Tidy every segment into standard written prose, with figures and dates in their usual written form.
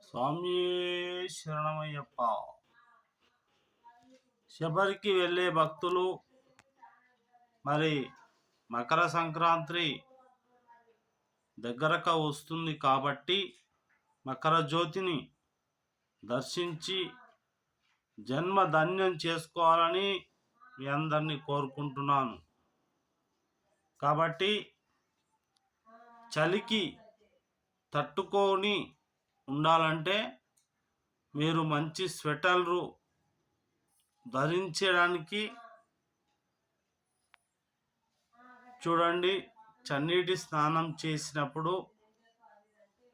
స్వామి శరణమయ్యప్ప. శబరికి వెళ్ళే భక్తులు మరి మకర సంక్రాంతి దగ్గరకు వస్తుంది కాబట్టి మకర జ్యోతిని దర్శించి జన్మ ధన్యం చేసుకోవాలని మీ అందరినీ కోరుకుంటున్నాను. కాబట్టి చలికి తట్టుకొని ఉండాలంటే మీరు మంచి స్వెటర్లు ధరించడానికి చూడండి. చన్నీటి స్నానం చేసినప్పుడు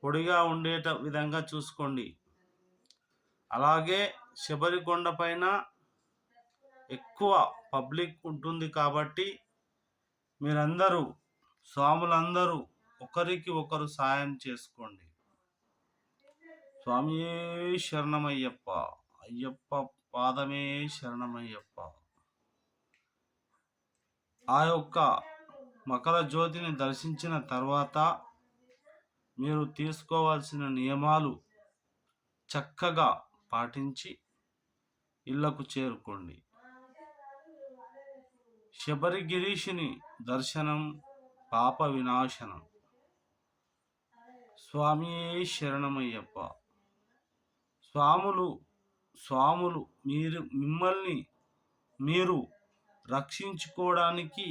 పొడిగా ఉండేట విధంగా చూసుకోండి. అలాగే శబరికొండ పైన ఎక్కువ పబ్లిక్ ఉంటుంది కాబట్టి మీరందరూ స్వాములందరూ ఒకరికి ఒకరు సాయం చేసుకోండి. స్వామి శరణమయ్యప్ప. అయ్యప్ప పాదమే శరణమయ్యప్ప. ఆ యొక్క మకర జ్యోతిని దర్శించిన తర్వాత మీరు తీసుకోవాల్సిన నియమాలు చక్కగా పాటించి ఇళ్లకు చేరుకోండి. శబరిగిరీషుని దర్శనం పాప వినాశనం. స్వామి శరణమయ్యప్ప. స్వాములు మిమ్మల్ని మీరు రక్షించుకోవడానికి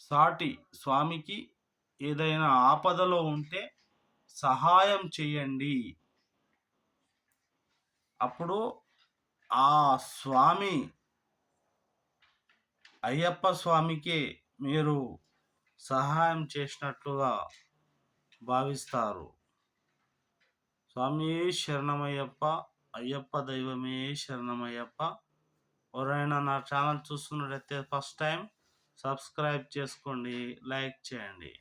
సాటి స్వామికి ఏదైనా ఆపదలో ఉంటే సహాయం చేయండి. అప్పుడు ఆ స్వామి అయ్యప్ప స్వామికి మీరు సహాయం చేసినట్లుగా భావిస్తారు. స్వామి శరణమయ్యప్ప. అయ్యప్ప దైవమే శరణమయ్యప్ప. ఎవరైనా నా ఛానల్ చూస్తున్నట్లయితే ఫస్ట్ టైం సబ్స్క్రైబ్ చేసుకోండి, లైక్ చేయండి.